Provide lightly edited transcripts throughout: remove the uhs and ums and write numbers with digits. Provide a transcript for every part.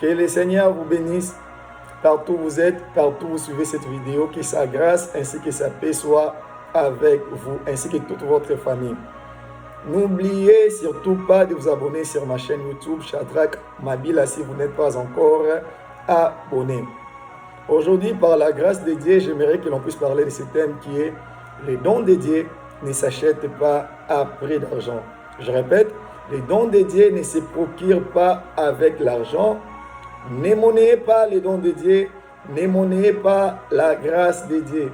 Que le Seigneur vous bénisse partout où vous êtes, partout où vous suivez cette vidéo. Que sa grâce ainsi que sa paix soient avec vous, ainsi que toute votre famille. N'oubliez surtout pas de vous abonner sur ma chaîne YouTube Shadrach Mabila si vous n'êtes pas encore abonné. Aujourd'hui, par la grâce de Dieu, j'aimerais que l'on puisse parler de ce thème qui est les dons de Dieu ne s'achètent pas à prix d'argent. Je répète, les dons de Dieu ne se procurent pas avec l'argent. Ne monnayez pas les dons de Dieu, ne monnayez pas la grâce de Dieu.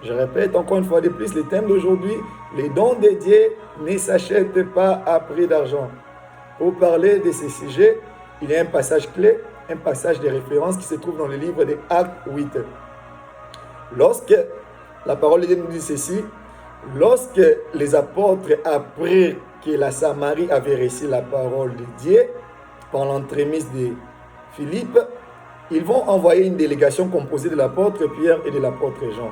Je répète encore une fois de plus, le thème d'aujourd'hui, les dons de Dieu ne s'achètent pas à prix d'argent. Pour parler de ce sujet, il y a un passage clé, un passage de référence qui se trouve dans le livre des Actes 8. Lorsque, la parole de Dieu nous dit ceci, lorsque les apôtres apprirent que la Samarie avait reçu la parole de Dieu par l'entremise de Philippe, ils vont envoyer une délégation composée de l'apôtre Pierre et de l'apôtre Jean.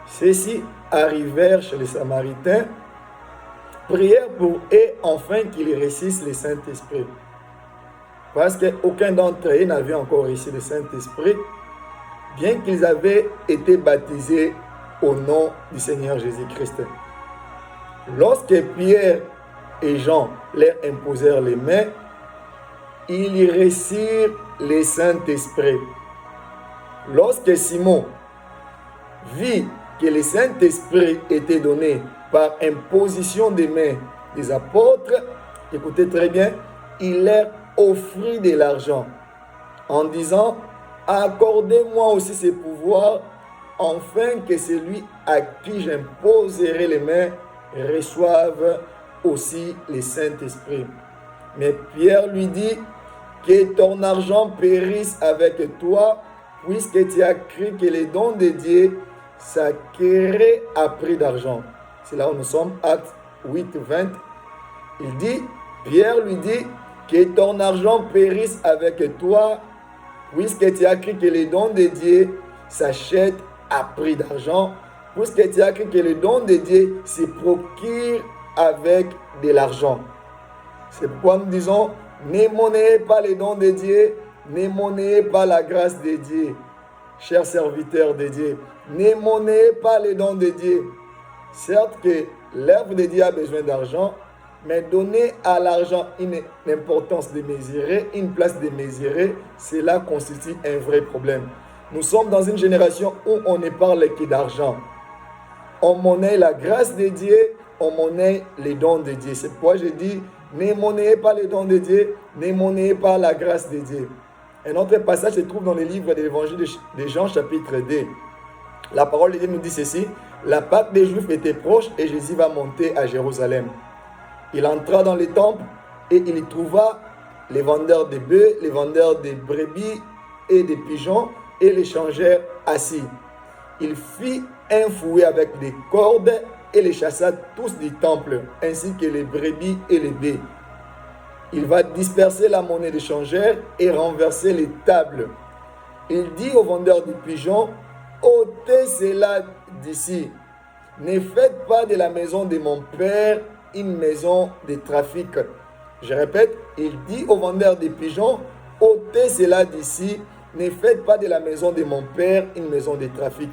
Ceux-ci arrivèrent chez les Samaritains, prièrent pour eux afin qu'ils reçissent le Saint-Esprit. Parce qu'aucun d'entre eux n'avait encore reçu le Saint-Esprit, bien qu'ils avaient été baptisés au nom du Seigneur Jésus-Christ. Lorsque Pierre et Jean leur imposèrent les mains, ils y reçurent le Saint-Esprit. Lorsque Simon vit que le Saint-Esprit était donné par imposition des mains des apôtres, écoutez très bien, il leur offrit de l'argent en disant « Accordez-moi aussi ce pouvoir, afin que celui à qui j'imposerai les mains reçoive aussi le Saint-Esprit. » Mais Pierre lui dit « Que ton argent périsse avec toi, puisque tu as cru que les dons de Dieu s'acquéraient à prix d'argent. » C'est là où nous sommes, Actes 8, 20. Il dit, Pierre lui dit, que ton argent périsse avec toi, puisque tu as cru que les dons de Dieu s'achètent à prix d'argent, puisque tu as cru que les dons de Dieu se procurent avec de l'argent. C'est pourquoi nous disons, ne monnayez pas les dons de Dieu, ne monnayez pas la grâce de Dieu. Chers serviteurs de Dieu, ne monnayez pas les dons de Dieu. Certes que l'œuvre de Dieu a besoin d'argent, mais donner à l'argent une importance démesurée, une place démesurée, cela constitue un vrai problème. Nous sommes dans une génération où on ne parle que d'argent. On monnaie la grâce de Dieu, on monnaie les dons de Dieu. C'est pourquoi je dis, ne monnayez pas les dons de Dieu, ne monnayez pas la grâce de Dieu. Un autre passage se trouve dans le livre de l'Évangile de Jean, chapitre 2. La parole de Dieu nous dit ceci, la Pâque des Juifs était proche et Jésus va monter à Jérusalem. Il entra dans le temple et il y trouva les vendeurs de bœufs, les vendeurs de brebis et de pigeons et les changèrent assis. Il fit un fouet avec des cordes et les chassa tous du temple, ainsi que les brebis et les bœufs. Il va disperser la monnaie des changeurs et renverser les tables. Il dit aux vendeurs de pigeons, ôtez cela d'ici. Ne faites pas de la maison de mon père une maison de trafic. Je répète, il dit aux vendeurs de pigeons, ôtez cela d'ici. Ne faites pas de la maison de mon père une maison de trafic.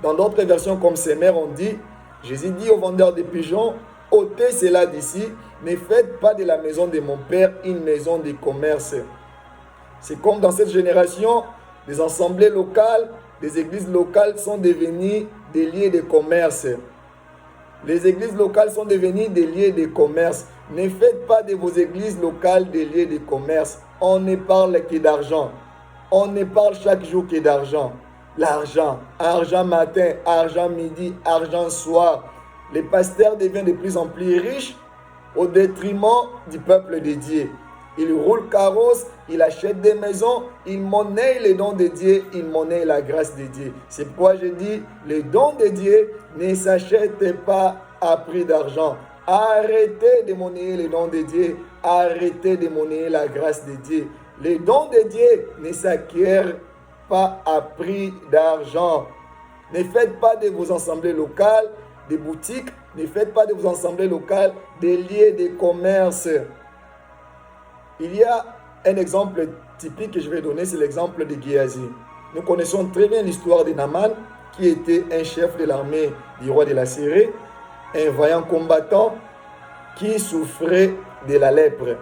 Dans d'autres versions comme Semer, on dit, Jésus dit aux vendeurs de pigeons, ôtez cela d'ici. Ne faites pas de la maison de mon père une maison de commerce. C'est comme dans cette génération, les assemblées locales, les églises locales sont devenues des lieux de commerce. Les églises locales sont devenues des lieux de commerce. Ne faites pas de vos églises locales des lieux de commerce. On ne parle que d'argent. On ne parle chaque jour que d'argent. L'argent, argent matin, argent midi, argent soir. Les pasteurs deviennent de plus en plus riches au détriment du peuple de Dieu. Ils roulent carrosse, ils achètent des maisons, ils monnaient les dons de Dieu, ils monnaient la grâce de Dieu. C'est pourquoi je dis, les dons de Dieu ne s'achètent pas à prix d'argent. Arrêtez de monnayer les dons de Dieu, arrêtez de monnayer la grâce de Dieu. Les dons de Dieu ne s'acquièrent pas à prix d'argent. Ne faites pas de vos assemblées locales des boutiques, ne faites pas de vos assemblées locales des lieux de commerce. Il y a Un exemple typique que je vais donner, c'est l'exemple de Géasi. Nous connaissons très bien l'histoire de Naaman, qui était un chef de l'armée du roi de la Syrie, un vaillant combattant qui souffrait de la lèpre.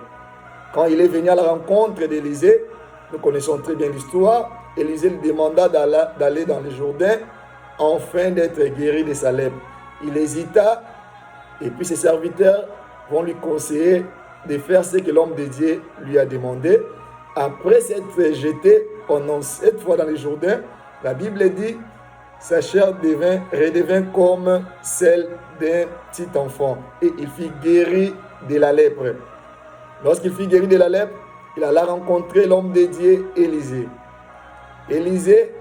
Quand il est venu à la rencontre d'Élisée, nous connaissons très bien l'histoire, Élisée lui demanda d'aller dans le Jourdain afin d'être guéri de sa lèpre. Il hésita, et puis ses serviteurs vont lui conseiller de faire ce que l'homme de Dieu lui a demandé. Après s'être jeté pendant 7 fois dans le Jourdain, la Bible dit sa chair redevint comme celle d'un petit enfant et il fut guéri de la lèpre. Lorsqu'il fut guéri de la lèpre, il alla rencontrer l'homme de Dieu, Élisée. Élisée,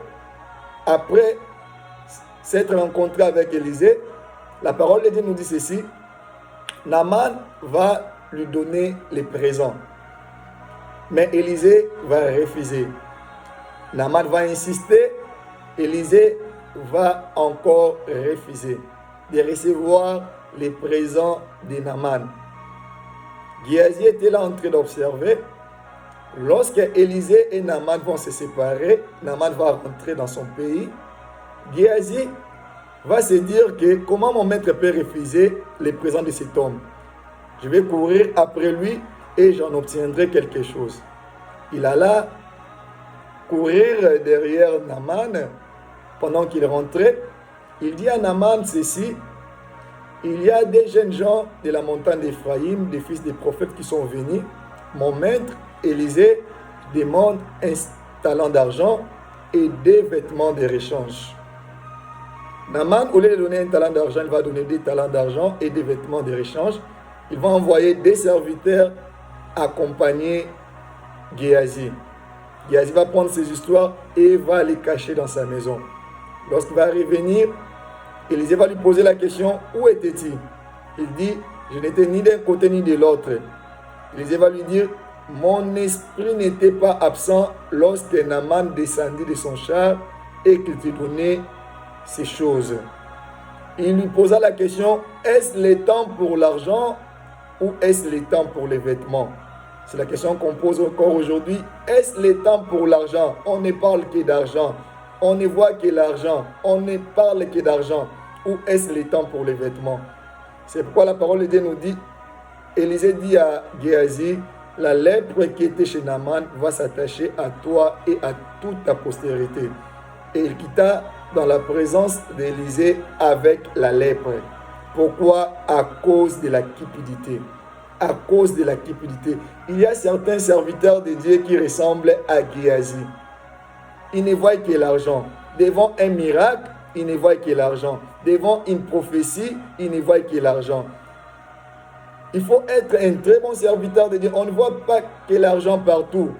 après s'être rencontré avec Élisée, la parole de Dieu nous dit ceci: Naaman va lui donner les présents. Mais Élisée va refuser. Naaman va insister, Élisée va encore refuser de recevoir les présents de Naaman. Géasi était là en train d'observer. Lorsque Élisée et Naaman vont se séparer, Naaman va rentrer dans son pays. Géasi va se dire que comment mon maître peut refuser les présents de cet homme? Je vais courir après lui et j'en obtiendrai quelque chose. Il alla courir derrière Naaman pendant qu'il rentrait. Il dit à Naaman ceci: il y a des jeunes gens de la montagne d'Éphraïm, des fils des prophètes qui sont venus. Mon maître Élisée demande un talent d'argent et des vêtements de rechange. Naaman, au lieu de donner un talent d'argent, il va donner des talents d'argent et des vêtements de rechange. Il va envoyer des serviteurs accompagner Géasi. Géasi va prendre ses histoires et va les cacher dans sa maison. Lorsqu'il va revenir, Élisée va lui poser la question: où était-il? Il dit: je n'étais ni d'un côté ni de l'autre. Élisée va lui dire: mon esprit n'était pas absent lorsque Naaman descendit de son char et qu'il te donnait ces choses. Il lui posa la question: est-ce le temps pour l'argent ou est-ce le temps pour les vêtements? C'est la question qu'on pose encore aujourd'hui. Est-ce le temps pour l'argent? On ne parle que d'argent. On ne voit que l'argent. On ne parle que d'argent. Ou est-ce le temps pour les vêtements? C'est pourquoi la parole de Dieu nous dit, Élisée dit à Géasi: la lèpre qui était chez Naaman va s'attacher à toi et à toute ta postérité. Et il quitta dans la présence d'Élisée avec la lèpre. Pourquoi? À cause de la cupidité. À cause de la cupidité. Il y a certains serviteurs de Dieu qui ressemblent à Géasi. Ils ne voient que l'argent. Devant un miracle, ils ne voient que l'argent. Devant une prophétie, ils ne voient que l'argent. Il faut être un très bon serviteur de Dieu. On ne voit pas que l'argent partout.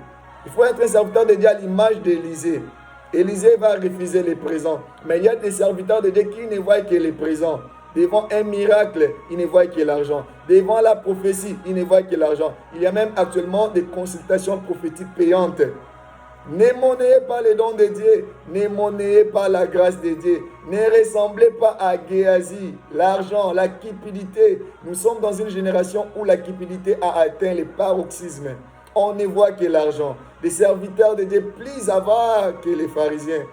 Il faut être un serviteur de Dieu à l'image d'Élisée. Élisée va refuser les présents. Mais il y a des serviteurs de Dieu qui ne voient que les présents. Devant un miracle, ils ne voient que l'argent. Devant la prophétie, ils ne voient que l'argent. Il y a même actuellement des consultations prophétiques payantes. Ne monnayez pas les dons de Dieu. Ne monnayez pas la grâce de Dieu. Ne ressemblez pas à Géasi. L'argent, la cupidité. Nous sommes dans une génération où la cupidité a atteint le paroxysme. On ne voit que l'argent. Des serviteurs de Dieu plus avares que les pharisiens.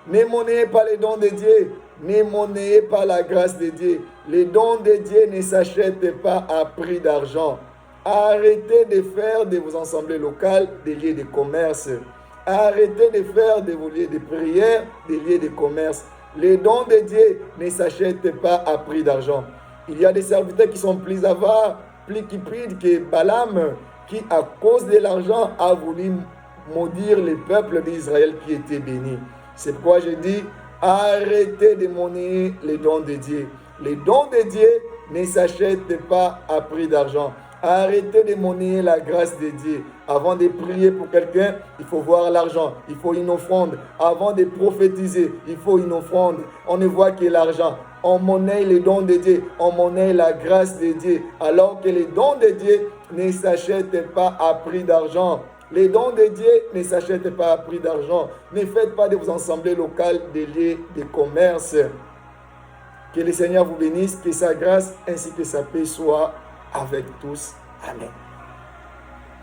Ne monnayez pas les dons de Dieu. Ne monnayez pas la grâce de Dieu. Les dons de Dieu ne s'achètent pas à prix d'argent. Arrêtez de faire de vos assemblées locales des lieux de commerce. Arrêtez de faire de vos lieux de prière des lieux de commerce. Les dons de Dieu ne s'achètent pas à prix d'argent. Il y a des serviteurs qui sont plus avares, plus cupides que Balaam, qui à cause de l'argent a voulu maudire le peuple d'Israël qui était béni. C'est pourquoi je dis, arrêtez de monnayer les dons de Dieu. Les dons de Dieu ne s'achètent pas à prix d'argent. Arrêtez de monnayer la grâce de Dieu. Avant de prier pour quelqu'un, il faut voir l'argent. Il faut une offrande. Avant de prophétiser, il faut une offrande. On ne voit que l'argent. On monnaie les dons de Dieu. On monnaie la grâce de Dieu. Alors que les dons de Dieu ne s'achètent pas à prix d'argent. Les dons de Dieu ne s'achètent pas à prix d'argent. Ne faites pas de vos assemblées locales des lieux de commerce. Que le Seigneur vous bénisse, que sa grâce ainsi que sa paix soient avec tous. Amen.